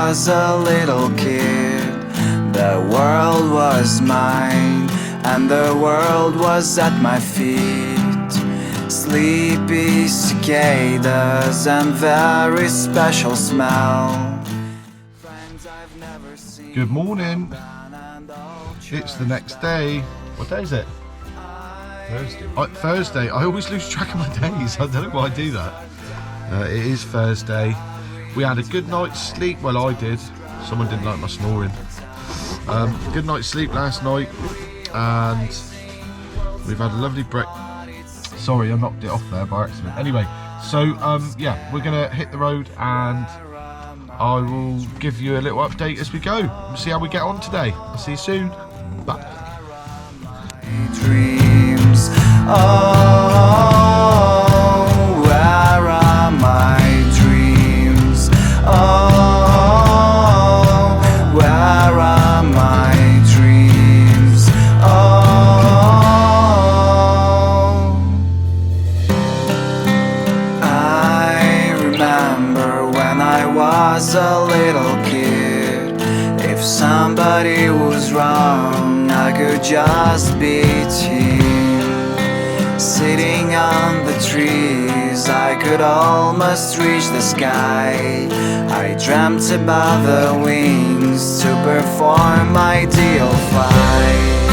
was a little kid, the world was mine, and the world was at my feet. Sleepy cicadas and very special smell. Good morning. It's the next day. What day is it? Thursday. Thursday. I always lose track of my days. I don't know why I do that. It is Thursday. We had a good night's sleep. Well, I did. Someone didn't like my snoring. Good night's sleep last night, and we've had a lovely breakfast. Sorry, I knocked it off there by accident. Anyway, so yeah, we're gonna hit the road, and I will give you a little update as we go. We'll see how we get on today. I'll see you soon. Bye. Dreams. Oh, where are my dreams? Oh, where are my dreams? Oh, I remember when I was a little kid. If somebody was wrong, I could just beat him. Sitting on the trees, I could almost reach the sky. I dreamt about the wings to perform ideal flight.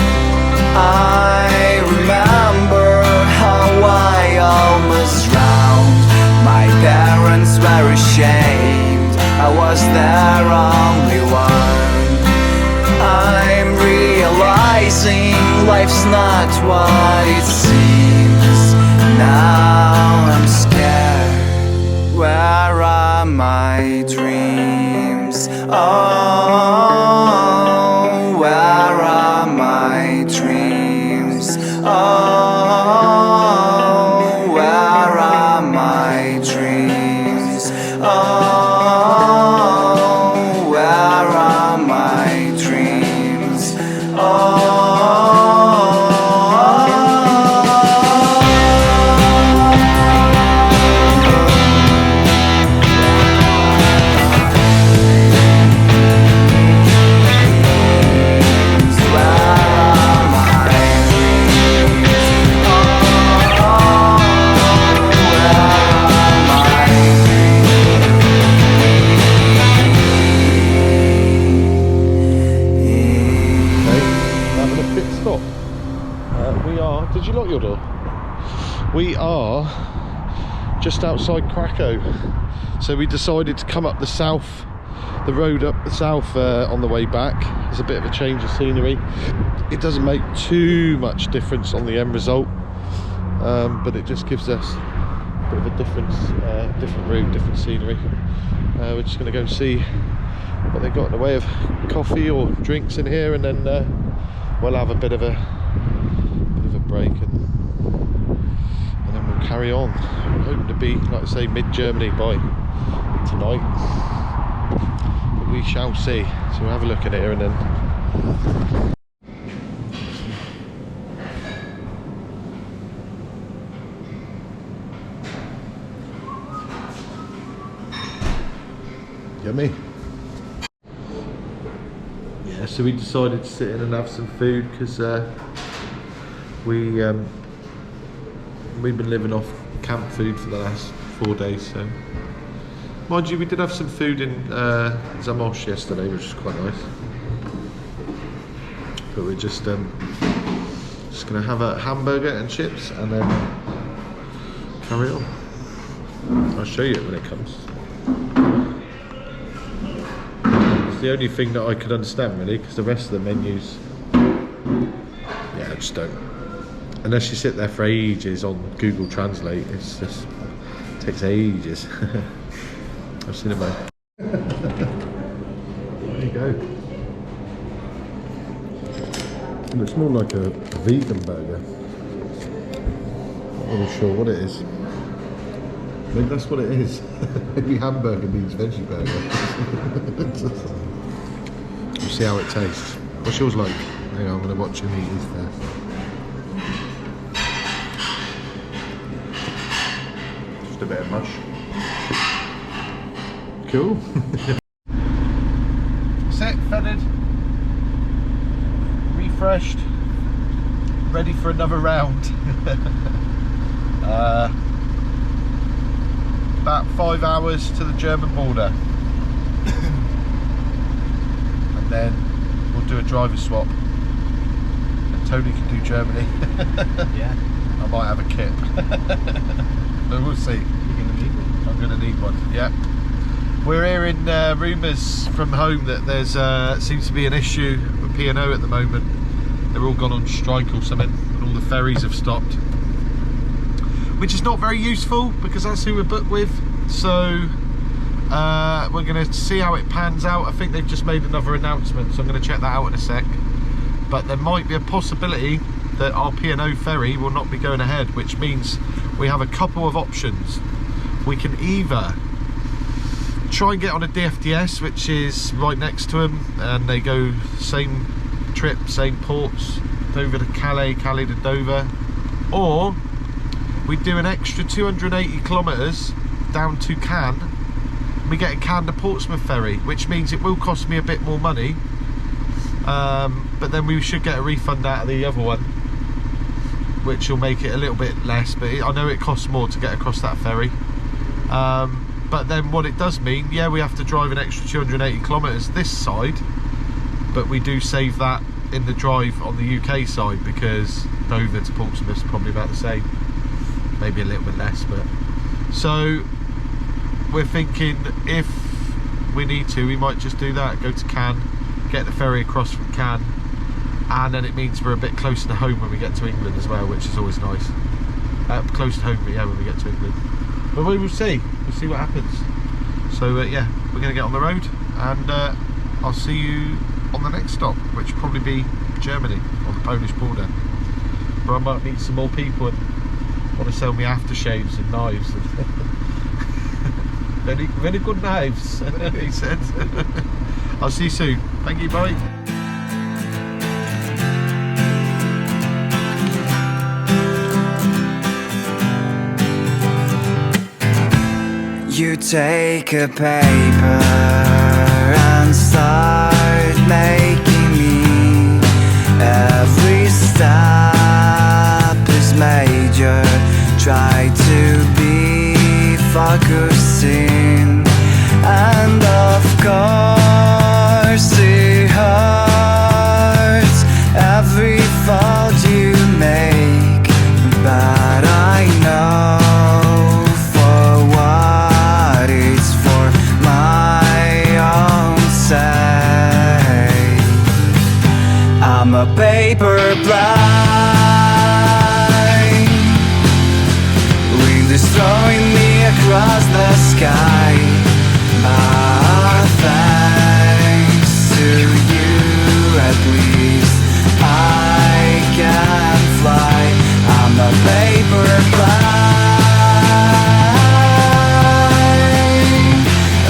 I remember how I almost drowned. My parents were ashamed, I was their only one. I'm realizing life's not what it seems. Now I'm scared. Where are my dreams? Oh, where are my dreams? Oh, where are my dreams? Oh, where are my dreams? Did you lock your door? We are just outside Krakow, so we decided to come up the road up the south on the way back. It's a bit of a change of scenery. It doesn't make too much difference on the end result, but it just gives us a bit of a different route, different scenery. We're just going to go and see what they've got in the way of coffee or drinks in here, and then we'll have a bit of a break, and then we'll carry on. We're hoping to be, like I say, mid-Germany by tonight, but we shall see. So we'll have a look at here and then yummy. Yeah, so we decided to sit in and have some food because we've been living off camp food for the last 4 days. So, mind you, we did have some food in Zamość yesterday, which is quite nice. But we're just gonna have a hamburger and chips and then carry on. I'll show you it when it comes. It's the only thing that I could understand really, because the rest of the menus, yeah, I just don't. Unless you sit there for ages on Google Translate, it takes ages. I've seen it, mate. There you go. It looks more like a vegan burger. Not really sure what it is. Maybe that's what it is. Maybe hamburger means veggie burger. We'll see how it tastes. What's yours like? Hang on, I'm going to watch him eat his first. Just a bit of mush. Cool. refreshed, ready for another round. About 5 hours to the German border. And then we'll do a driver swap. And Tony can do Germany. Yeah. I might have a kit. But we'll see. You're going to need one. I'm going to need one, yeah. We're hearing rumours from home that there's seems to be an issue with P&O at the moment. They're all gone on strike or something, and all the ferries have stopped. Which is not very useful, because that's who we're booked with. So we're going to see how it pans out. I think they've just made another announcement, so I'm going to check that out in a sec. But there might be a possibility that our P&O ferry will not be going ahead, which means we have a couple of options. We can either try and get on a DFDS, which is right next to them, and they go same trip, same ports, Dover to Calais, Calais to Dover, or we do an extra 280 kilometres down to Cannes. We get a Cannes to Portsmouth ferry, which means it will cost me a bit more money, but then we should get a refund out of the other one, which will make it a little bit less, but I know it costs more to get across that ferry. But then what it does mean, yeah, we have to drive an extra 280 kilometres this side, but we do save that in the drive on the UK side, because Dover to Portsmouth is probably about the same, maybe a little bit less. But so we're thinking, if we need to, we might just do that, go to Cannes, get the ferry across from Cannes, and then it means we're a bit closer to home when we get to England as well, which is always nice. Close to home, but yeah, when we get to England. But we will see. We'll see what happens. So yeah, we're going to get on the road, and I'll see you on the next stop, which will probably be Germany, on the Polish border, where I might meet some more people and want to sell me aftershaves and knives. very, very good knives, he said. I'll see you soon. Thank you, bye. You take a paper and start making me. Every step is major. Try to be focusing, and of course it hurts every fault you make. But I know for what it's for my own sake. I'm a paper blind, wind is throwing me across the sky. But thanks to you, at least I can fly. I'm a paper blind.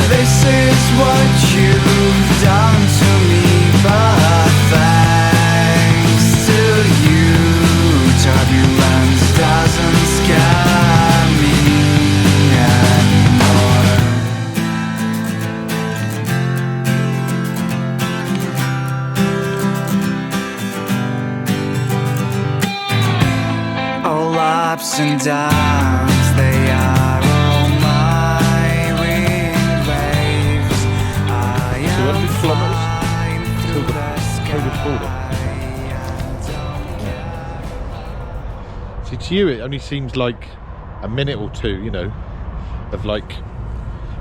This is what you've done to me, but thanks to you, turbulence doesn't scare me anymore. All ups and downs, they are all my wind waves. I am 200 kilometres flying through till the the Polish border. sky. See, to you it only seems like a minute or two, you know, of like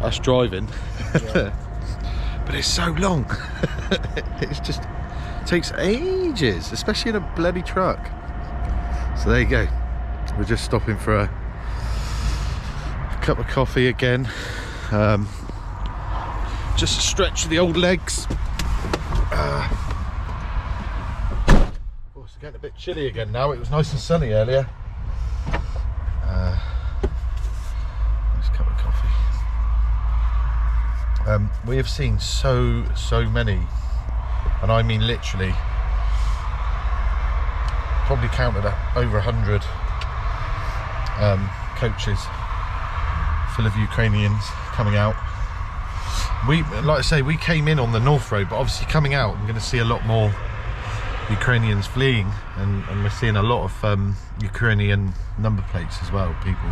us driving. But it's so long. It's just, it takes ages, especially in a bloody truck. So there you go. We're just stopping for a cup of coffee again. Just to stretch the old legs. Oh, it's getting a bit chilly again now. It was nice and sunny earlier. Nice cup of coffee. We have seen so many, and I mean literally, probably counted over 100 coaches full of Ukrainians coming out. We, like I say, we came in on the North Road, but obviously coming out, I'm going to see a lot more Ukrainians fleeing, and we're seeing a lot of Ukrainian number plates as well, people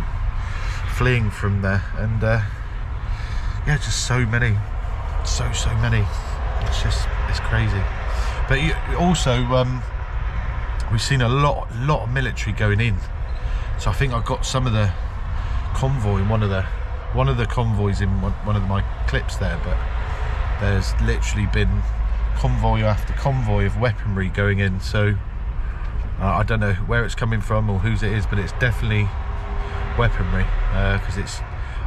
fleeing from there, and yeah, just so many, so many. It's crazy. But also we've seen a lot of military going in, so I think I got some of the convoy in one of the convoys in one of my clips there, but there's literally been convoy after convoy of weaponry going in, so I don't know where it's coming from or whose it is, but it's definitely weaponry, because it's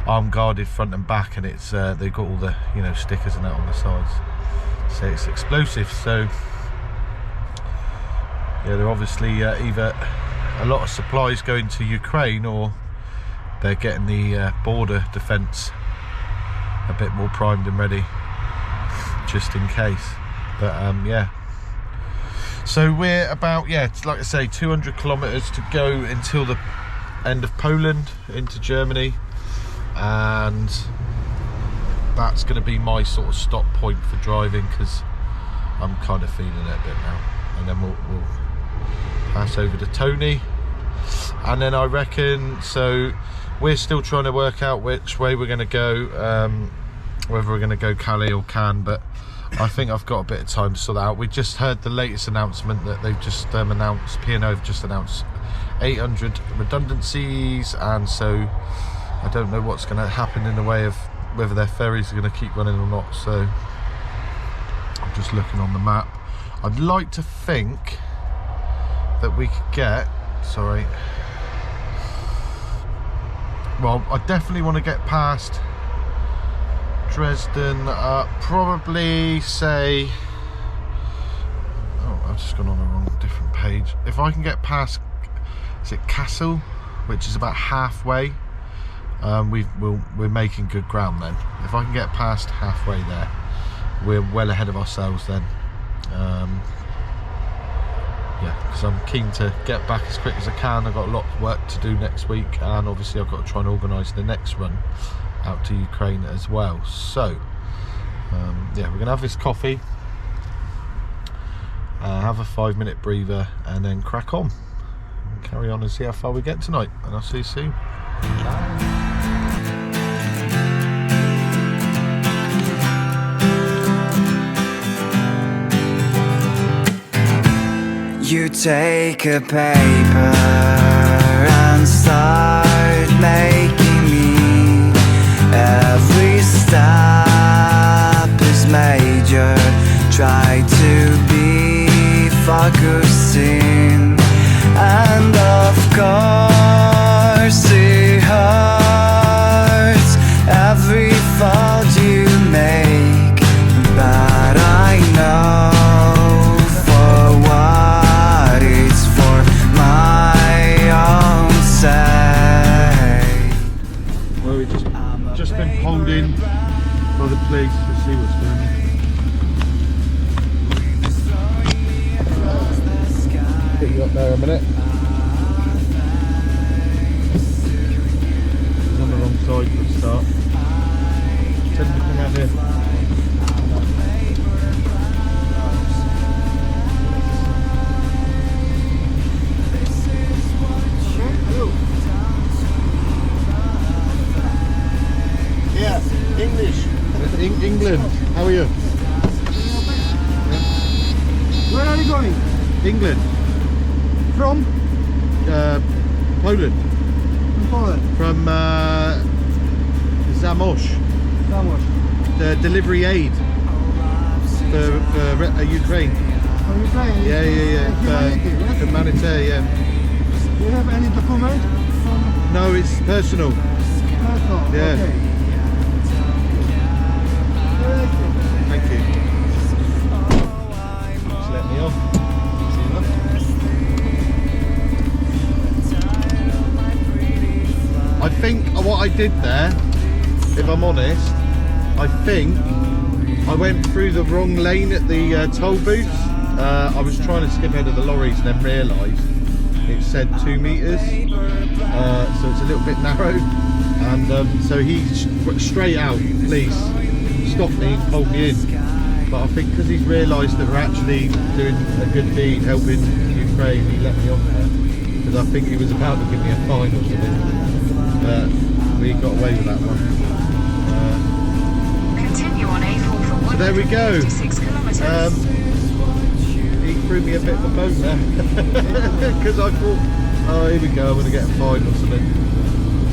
armed guarded front and back, and it's they've got all the, you know, stickers and that on the sides, so it's explosive. So yeah, they're obviously either a lot of supplies going to Ukraine, or they're getting the border defence a bit more primed and ready just in case. But yeah, so we're about, yeah, like I say, 200 kilometers to go until the end of Poland into Germany, and that's going to be my sort of stop point for driving, because I'm kind of feeling it a bit now, and then we'll pass over to Tony, and then I reckon, so we're still trying to work out which way we're going to go, whether we're going to go Calais or Cannes, but I think I've got a bit of time to sort that out. We just heard the latest announcement that they've just announced, P&O have just announced 800 redundancies, and so I don't know what's going to happen in the way of whether their ferries are going to keep running or not. So I'm just looking on the map. I'd like to think that we could get, sorry, well, I definitely want to get past Dresden, probably say, oh, I've just gone on a wrong different page. If I can get past, is it Kassel, which is about halfway, we're making good ground then. If I can get past halfway there, we're well ahead of ourselves then. Yeah, because I'm keen to get back as quick as I can. I've got a lot of work to do next week, and obviously I've got to try and organise the next run out to Ukraine as well. So yeah, we're gonna have this coffee, have a 5-minute breather, and then crack on and carry on and see how far we get tonight, and I'll see you soon. You take a paper and start making me. Every step is major. Try to be focusing, and of course it hurts every fault you make, but I know for what it's for my own sake. Well, we just been pulled in by the police to see what's going on. Get you up there a minute. He's on the wrong side for a start. Tell him to come out here. Yeah, English. England, how are you? Where are you going? England, From? Poland, From Poland. from Zamość, the delivery aid for Ukraine. From Ukraine? Yeah, Humanity, yes? humanitarian, yeah. Do you have any document? From No, it's personal. Moscow? Yeah. Okay. Thank you. Just let me off. Easy enough. I think what I did there, if I'm honest, I think I went through the wrong lane at the toll booths. I was trying to skip ahead of the lorries and then realised it said 2 metres, so it's a little bit narrow, and so he straight out, please stop me and pulled me in. But I think because he's realised that we're actually doing a good deed, helping Ukraine, he let me on there. Because I think he was about to give me a fine or something. We got away with that one. Continue on A4 for So there we go. 156 kilometers. He threw me a bit of a boat there. Because I thought, oh, here we go, I'm going to get a fine or something.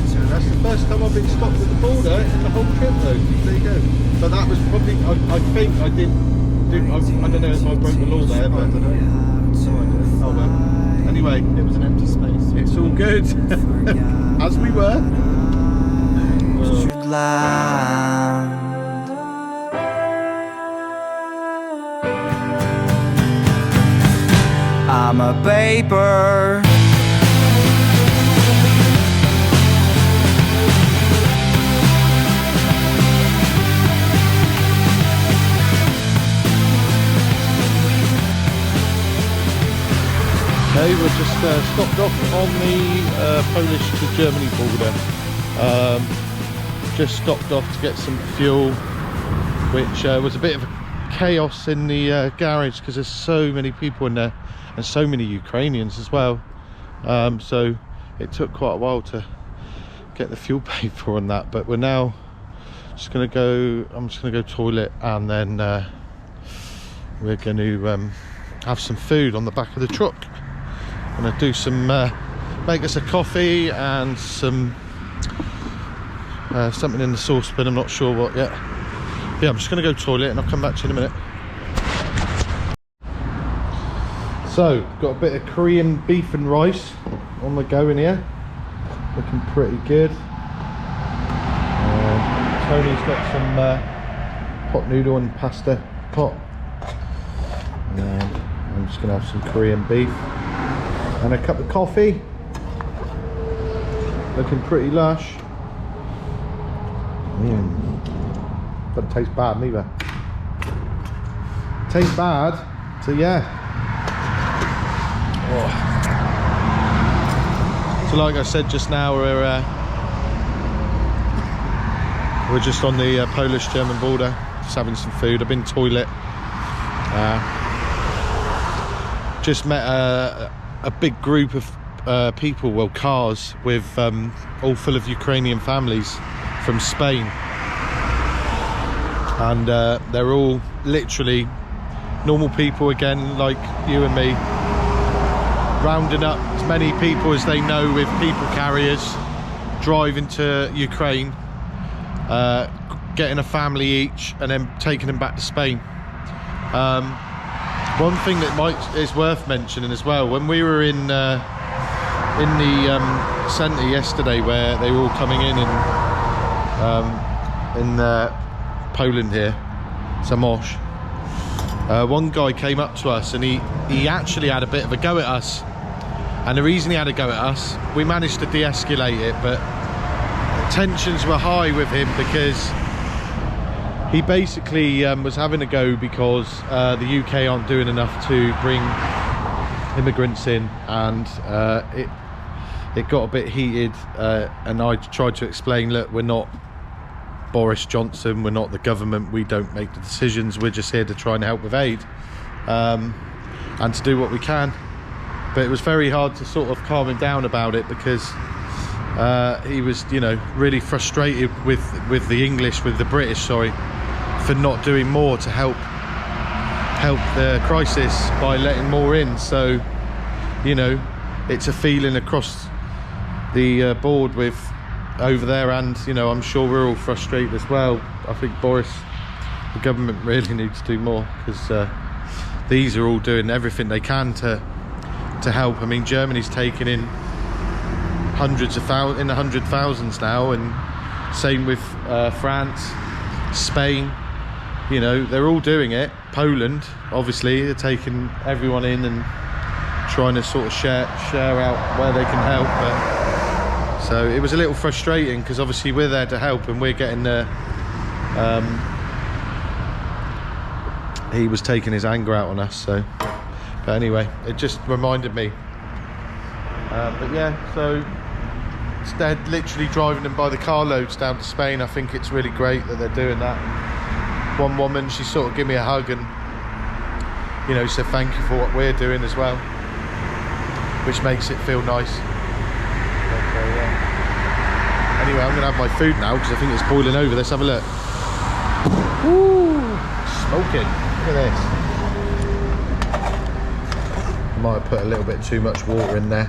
So that's the first time I've been stopped at the border in the whole trip though. There you go. But that was probably, I think I did do, I don't know if I broke the law there, but I don't know. Oh well. Anyway, It was an empty space. it's all good. As we were. should land. I'm a paper. Okay, we're just stopped off on the Polish to Germany border. Just stopped off to get some fuel, which was a bit of chaos in the garage because there's so many people in there and so many Ukrainians as well. So it took quite a while to get the fuel paid for on that. But we're now just going to go. I'm just going to go toilet, and then we're going to have some food on the back of the truck. Gonna do some make us a coffee and some something in the saucepan. I'm not sure what yet. Yeah, I'm just gonna go toilet and I'll come back to you in a minute. So got a bit of Korean beef and rice on the go in here, looking pretty good. Tony's got some pot noodle and pasta pot, and I'm just gonna have some Korean beef and a cup of coffee. Looking pretty lush. Doesn't taste bad neither. Tastes bad, so yeah. Oh. So like I said just now, we're just on the Polish-German border, just having some food. I've been toilet. Just met a big group of people, well, cars with all full of Ukrainian families from Spain, and they're all literally normal people again, like you and me, rounding up as many people as they know with people carriers, driving to Ukraine, getting a family each and then taking them back to Spain. One thing that is worth mentioning as well, when we were in the centre yesterday, where they were all coming in Poland here, Zamość, one guy came up to us and he actually had a bit of a go at us. And the reason he had a go at us, we managed to de-escalate it, but tensions were high with him because he basically was having a go because the UK aren't doing enough to bring immigrants in, and it got a bit heated, and I tried to explain, look, we're not Boris Johnson, we're not the government, we don't make the decisions, we're just here to try and help with aid, and to do what we can. But it was very hard to sort of calm him down about it because he was, you know, really frustrated with the English, with the British, sorry, for not doing more to help the crisis by letting more in. So, you know, it's a feeling across the board with over there, and, you know, I'm sure we're all frustrated as well. I think Boris, the government, really needs to do more, because these are all doing everything they can to help. I mean, Germany's taking in hundreds of thousands, in the 100,000s now, and same with France, Spain. You know, they're all doing it. Poland, obviously, they're taking everyone in and trying to sort of share out where they can help. But, so it was a little frustrating because obviously we're there to help and we're getting the he was taking his anger out on us. So, but anyway, it just reminded me. But yeah, so instead, literally driving them by the carloads down to Spain. I think it's really great that they're doing that. one woman, she sort of gave me a hug and, you know, said thank you for what we're doing as well, which makes it feel nice. Okay, yeah. Anyway, I'm gonna have my food now because I think it's boiling over. Let's have a look. Woo! Smoking. Look at this. I might have put a little bit too much water in there.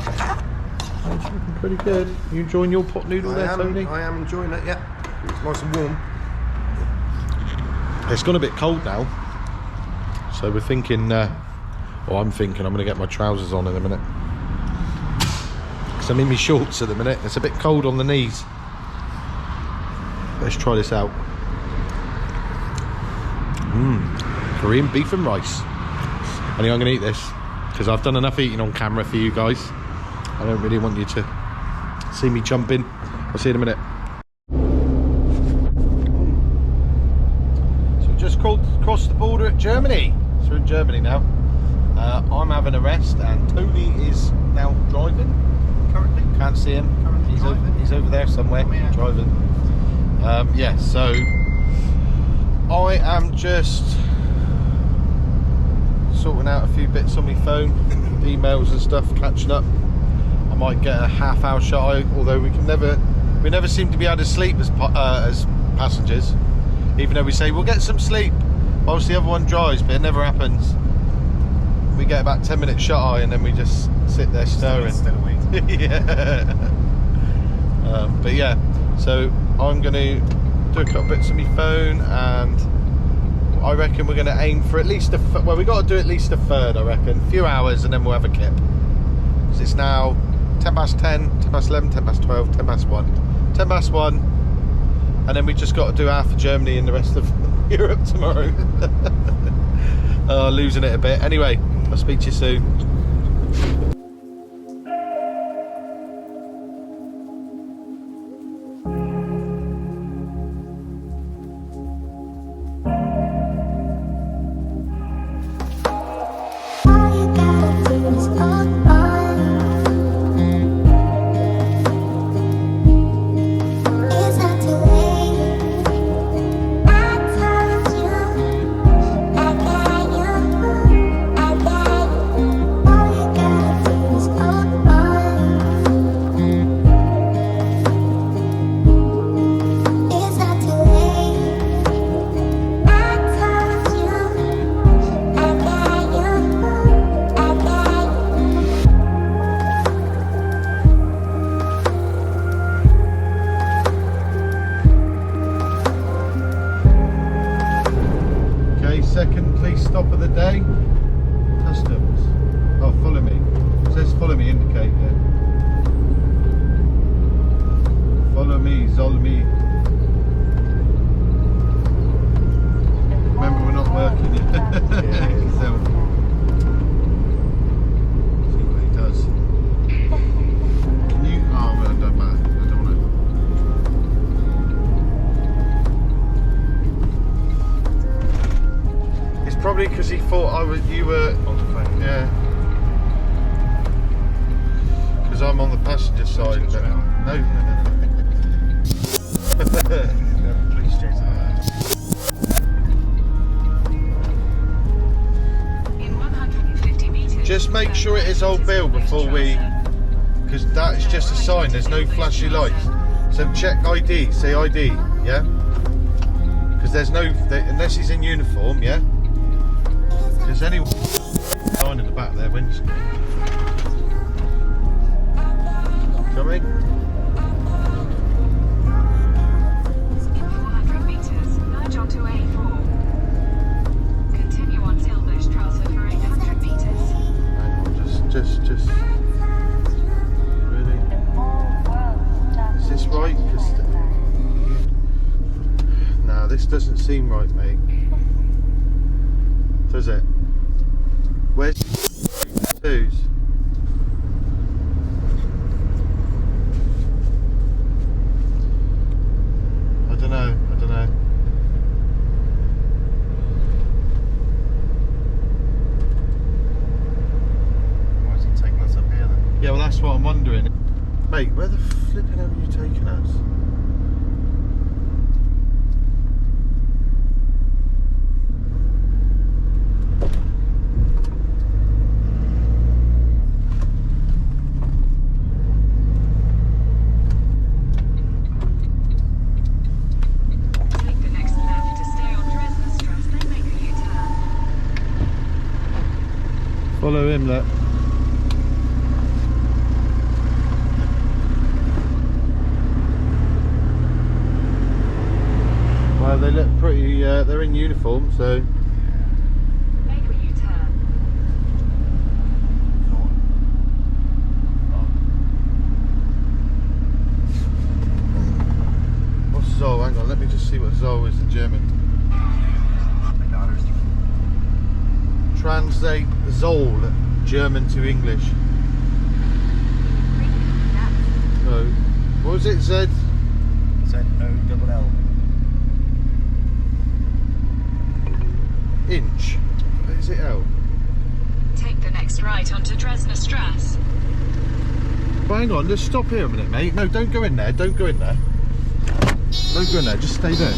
It's looking pretty good. You enjoying your pot noodle there, Tony? I am enjoying it, yeah. It's nice and warm. It's gone a bit cold now. So we're thinking, I'm thinking I'm going to get my trousers on in a minute. Because I'm in my shorts at the minute. It's a bit cold on the knees. Let's try this out. Korean beef and rice. Anyway, I'm going to eat this because I've done enough eating on camera for you guys. I don't really want you to see me jumping. I'll see you in a minute. So we just crossed the border at Germany. So we're in Germany now. I'm having a rest and Tony is now driving. Currently. Can't see him. Currently He's over there somewhere, driving. Yeah, so I am just sorting out a few bits on my phone, emails and stuff, catching up. I might get a half-hour shot, although we never seem to be able to sleep as passengers, even though we say we'll get some sleep whilst the other one drives, but it never happens. We get about 10-minute shut eye and then we just sit there stirring. Still awake. Yeah. But yeah, so I'm going to do a couple bits on my phone, and I reckon we're going to aim for at least we got to do at least a third, I reckon. A few hours and then we'll have a kip. Because it's now 10 past 10, 10 past 11, 10 past 12, 10 past 1. 10 past 1, and then we just got to do half of Germany and the rest of Europe tomorrow. Losing it a bit. Anyway, I'll speak to you soon. Second police stop of the day. Customs. Oh, follow me. It says follow me, indicate here. Follow me, soll me. Remember, we're not working yet. So, see what he does. Can you? Oh, well, it doesn't matter. I don't know. Probably because he thought you were on the phone. Yeah. Because I'm on the passenger side. No. Please straight In 150 meters. Just make sure it is Old Bill before we, because that is just a sign. There's no flashy lights. So check ID. Say ID. Yeah. Because there's no, unless he's in uniform. Yeah. There's any sign in the back there, windscreen. Coming? In 400 meters, merge onto A4. Continue on Tilbushstrasse for 800 meters. Hang on, just. Really? Is this right? No, this doesn't seem right, mate. Does it? Where's twos? I don't know. Why is he taking us up here then? Yeah, well, that's what I'm wondering. Mate, where the flipping hell are you taking us? Follow him, look. Well, they look pretty, they're in uniform, so... Make a U-turn. What's Zoll? Hang on, let me just see what Zoll is in German. Translate Zoll, German to English. No. What was it, Z? Z-O-double-L. Inch. Is it L? Take the next right onto Dresdner Strasse. But hang on, just stop here a minute, mate. No, don't go in there. Don't go in there. Don't go in there. Just stay there.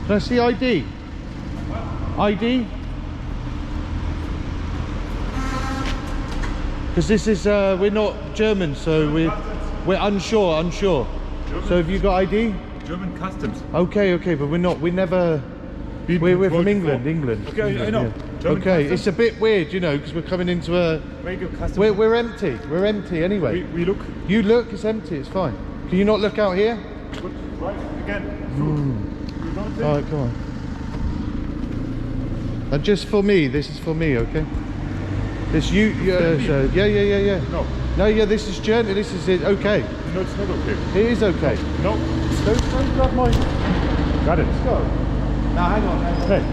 Can I see ID? ID? Because this is, we're not German, so we're unsure. So have you got ID? German customs. Okay, but we're never, we're from England. Okay, I know. Yeah. German Okay, customs. it's a bit weird, you know, because we're coming into a, Radio customs. we're empty anyway. we look. You look, it's empty, it's fine. Can you not look out here? Right again. You don't think? Alright, come on. And just for me, this is for me, okay? This yeah. No, yeah, this is German, this is it, okay. No, it's not okay. It is okay. No, don't grab mine. Got it. Let's go. Now hang on. Hey.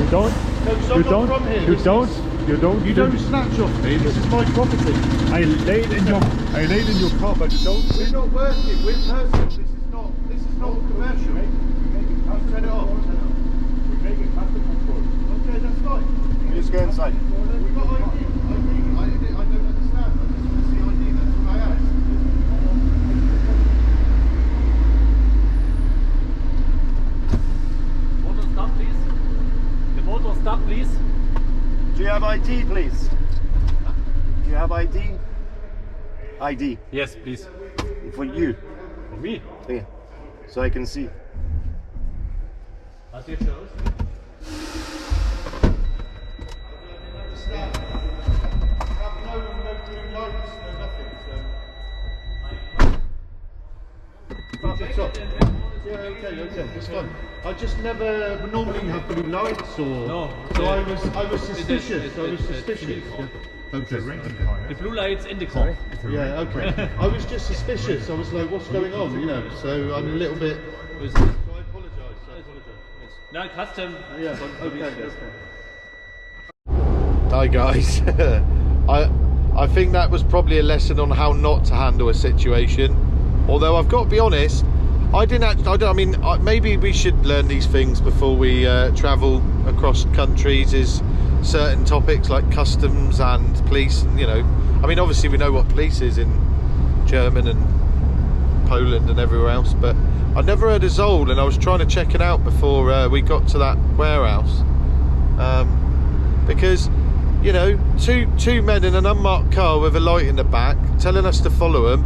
You don't. No, 'cause I'm You not don't. from here. You This don't. is- You don't. You don't snatch off me, this is my property. I laid in your car, but you don't. We're not working, we're personal. This is not commercial. Turn it off. We make a custom control. Okay, that's fine. Just go inside. We've got ID. I don't understand. I just want to see ID, that's what I asked. Motor stop, please. The motor stop, please. Do you have ID, please? Do you have ID? ID. Yes, please. For you. For me. Yeah. So I can see. Hast du jetzt schon? Yeah, okay, it's fine. I just never normally have blue lights or. No. So I was suspicious. Yeah. Okay. The blue lights in the car. Yeah, okay. I was just suspicious. I was like, what's going on? You know, so I'm a little bit. Yes. So I apologise. No, custom. Yeah, okay. Hi guys. I think that was probably a lesson on how not to handle a situation. Although I've got to be honest, maybe we should learn these things before we travel across countries. Is certain topics like customs and police, and you know, I mean, obviously we know what police is in German and Poland and everywhere else, but I'd never heard of Zoll, and I was trying to check it out before we got to that warehouse, because you know, two men in an unmarked car with a light in the back telling us to follow him.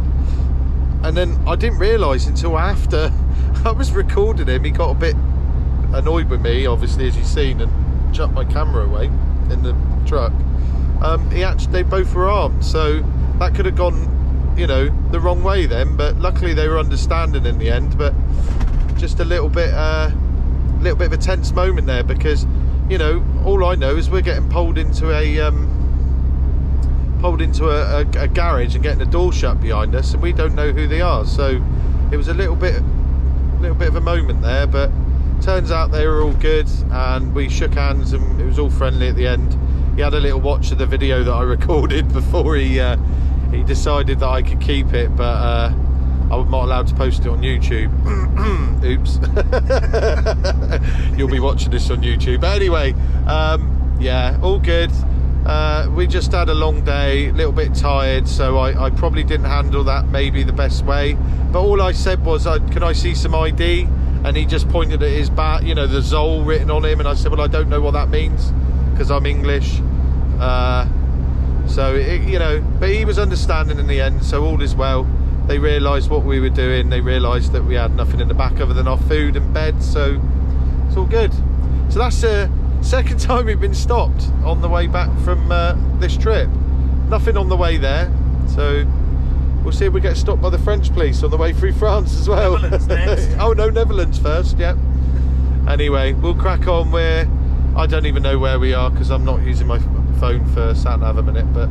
And then I didn't realise until after I was recording him, he got a bit annoyed with me, obviously, as you've seen, and chucked my camera away in the truck. They both were armed, so that could have gone, you know, the wrong way then. But luckily they were understanding in the end. But just a little bit of a tense moment there, because you know, all I know is we're getting pulled into a garage and getting the door shut behind us, and we don't know who they are. So it was a little bit of a moment there, but turns out they were all good, and we shook hands and it was all friendly at the end. He had a little watch of the video that I recorded before he decided that I could keep it, but I'm not allowed to post it on YouTube. Oops. You'll be watching this on YouTube, but anyway, yeah, all good. We just had a long day, a little bit tired, so I probably didn't handle that maybe the best way. But all I said was, can I see some ID? And he just pointed at his back, you know, the Zoll written on him, and I said, well, I don't know what that means because I'm English. So you know, but he was understanding in the end, so all is well. They realised what we were doing. They realised that we had nothing in the back other than our food and bed, so it's all good. So that's the second time we've been stopped on the way back from this trip. Nothing on the way there, so we'll see if we get stopped by the French police on the way through France as well. Netherlands next. Oh no, Netherlands first, yeah. Anyway, we'll crack on. I don't even know where we are because I'm not using my phone for sat nav a minute, but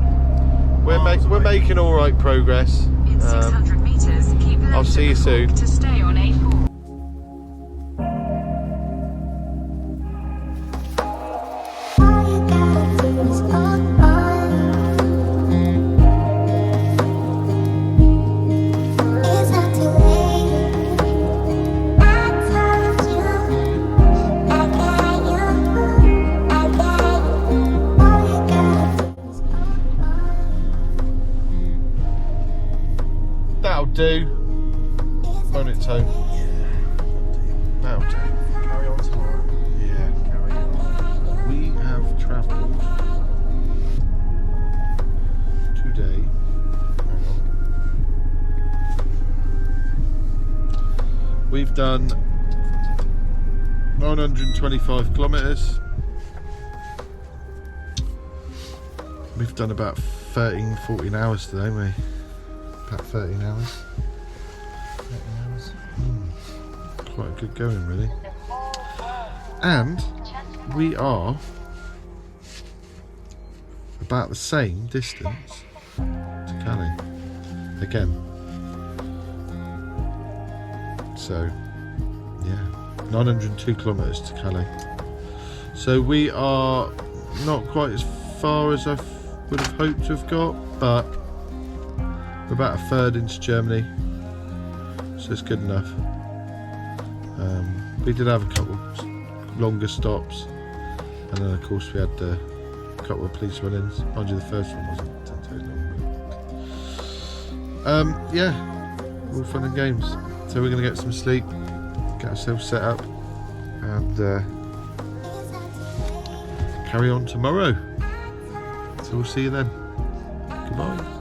we're making all right progress. In 600 meters, keep left I'll see you at the soon. fork to stay on A4. That'll do. On its own. That'll do. Carry on tomorrow. Yeah. Carry on. We have travelled today. Hang on. We've done 925 kilometres. We've done about 13-14 hours today, haven't we? About 13 hours. 13 hours. Quite good going, really. And we are about the same distance to Calais again. So, yeah, 902 kilometres to Calais. So we are not quite as far as I would have hoped to have got, but we're about a third into Germany, so it's good enough. We did have a couple longer stops, and then of course we had a couple of police run-ins. Mind you, the first one wasn't too long. Yeah, all fun and games. So we're going to get some sleep, get ourselves set up, and carry on tomorrow. So we'll see you then. Goodbye.